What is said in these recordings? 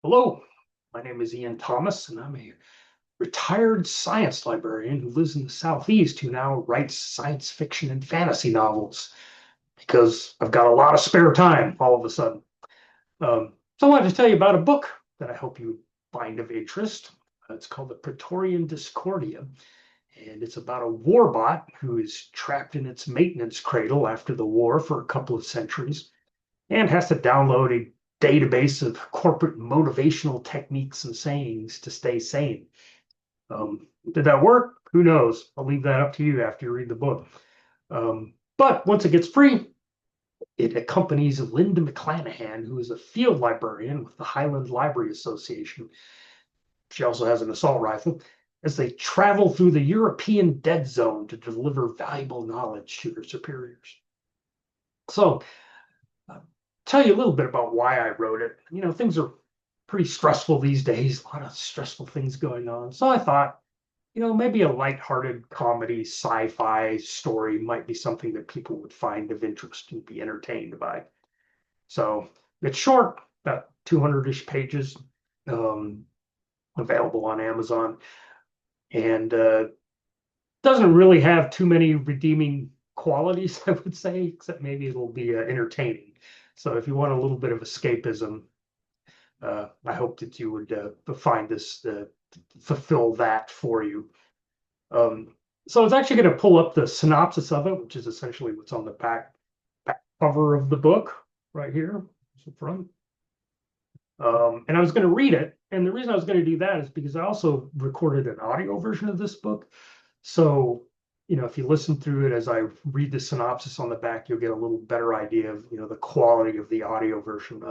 Hello, my name is Ian Thomas, and I'm a retired science librarian who lives in the Southeast who now writes science fiction and fantasy novels because I've got a lot of spare time all of a sudden. So I wanted to tell you about a book that I hope you find of interest. It's called The Praetorian Discordia, and it's about a warbot who is trapped in its maintenance cradle after the war for a couple of centuries and has to download a database of corporate motivational techniques and sayings to stay sane. Did that work? Who knows? I'll leave that up to you after you read the book. But once it gets free, it accompanies Linda McClanahan, who is a field librarian with the Highland Library Association. She also has an assault rifle, as they travel through the European dead zone to deliver valuable knowledge to their superiors. So tell you a little bit about why I wrote it. Things are pretty stressful these days, a lot of stressful things going on. So I thought, maybe a lighthearted comedy sci-fi story might be something that people would find of interest and be entertained by. So it's short, about 200-ish pages, um, available on Amazon, and doesn't really have too many redeeming qualities, I would say, except maybe it'll be entertaining. So if you want a little bit of escapism, I hope that you would find this fulfill that for you. So I was actually going to pull up the synopsis of it, which is essentially what's on the back cover of the book right here, the front. And I was going to read it. And the reason I was going to do that is because I also recorded an audio version of this book. So, if you listen through it as I read the synopsis on the back, you'll get a little better idea of, the quality of the audio version,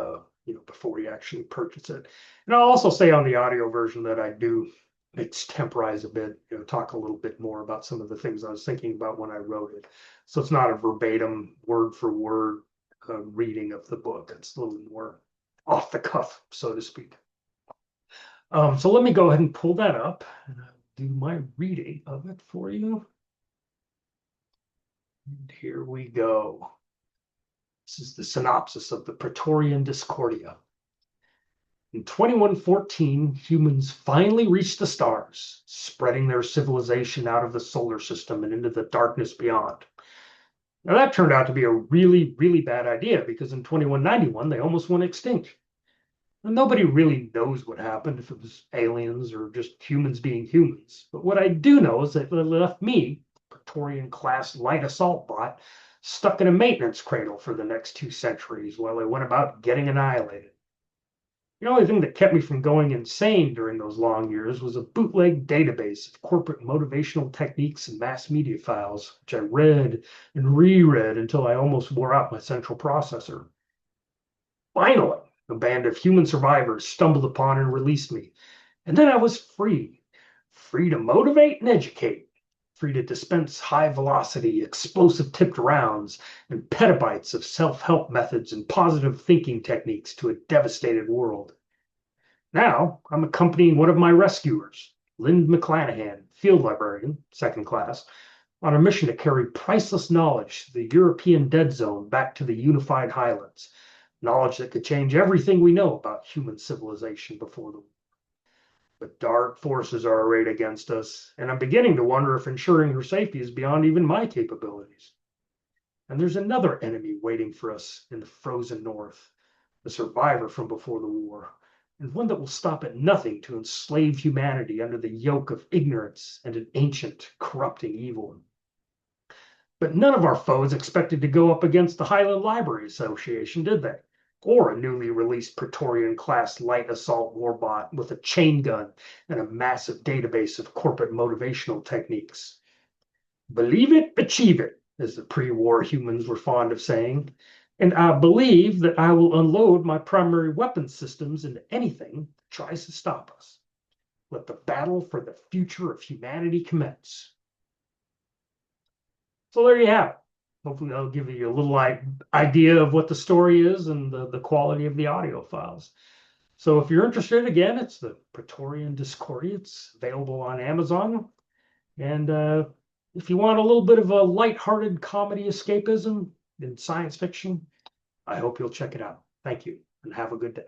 before you actually purchase it. And I'll also say on the audio version that I do extemporize a bit, talk a little bit more about some of the things I was thinking about when I wrote it. So it's not a verbatim, word for word reading of the book. It's a little more off the cuff, so to speak. So let me go ahead and pull that up and I'll do my reading of it for you. And here we go. This is the synopsis of the Praetorian Discordia. In 2114, humans finally reached the stars, spreading their civilization out of the solar system and into the darkness beyond. Now, that turned out to be a really, really bad idea because in 2191, they almost went extinct. And nobody really knows what happened, if it was aliens or just humans being humans. But what I do know is that it left me, Praetorian class light assault bot, stuck in a maintenance cradle for the next 2 centuries while I went about getting annihilated. The only thing that kept me from going insane during those long years was a bootleg database of corporate motivational techniques and mass media files, which I read and reread until I almost wore out my central processor. Finally, a band of human survivors stumbled upon and released me. And then I was free. Free to motivate and educate. Free to dispense high velocity, explosive tipped rounds, and petabytes of self help methods and positive thinking techniques to a devastated world. Now I'm accompanying one of my rescuers, Linda McClanahan, field librarian, second class, on a mission to carry priceless knowledge to the European dead zone back to the unified highlands. Knowledge that could change everything we know about human civilization before the war. But dark forces are arrayed against us, and I'm beginning to wonder if ensuring her safety is beyond even my capabilities. And there's another enemy waiting for us in the frozen north, a survivor from before the war, and one that will stop at nothing to enslave humanity under the yoke of ignorance and an ancient, corrupting evil. But none of our foes expected to go up against the Highland Library Association, did they? Or a newly released Praetorian class light assault warbot with a chain gun and a massive database of corporate motivational techniques. Believe it, achieve it, as the pre-war humans were fond of saying. And I believe that I will unload my primary weapon systems into anything that tries to stop us. Let the battle for the future of humanity commence. So there you have it. Hopefully that'll give you a little idea of what the story is and the quality of the audio files. So if you're interested, again, it's the Praetorian Discordia. It's available on Amazon. And if you want a little bit of a lighthearted comedy escapism in science fiction, I hope you'll check it out. Thank you and have a good day.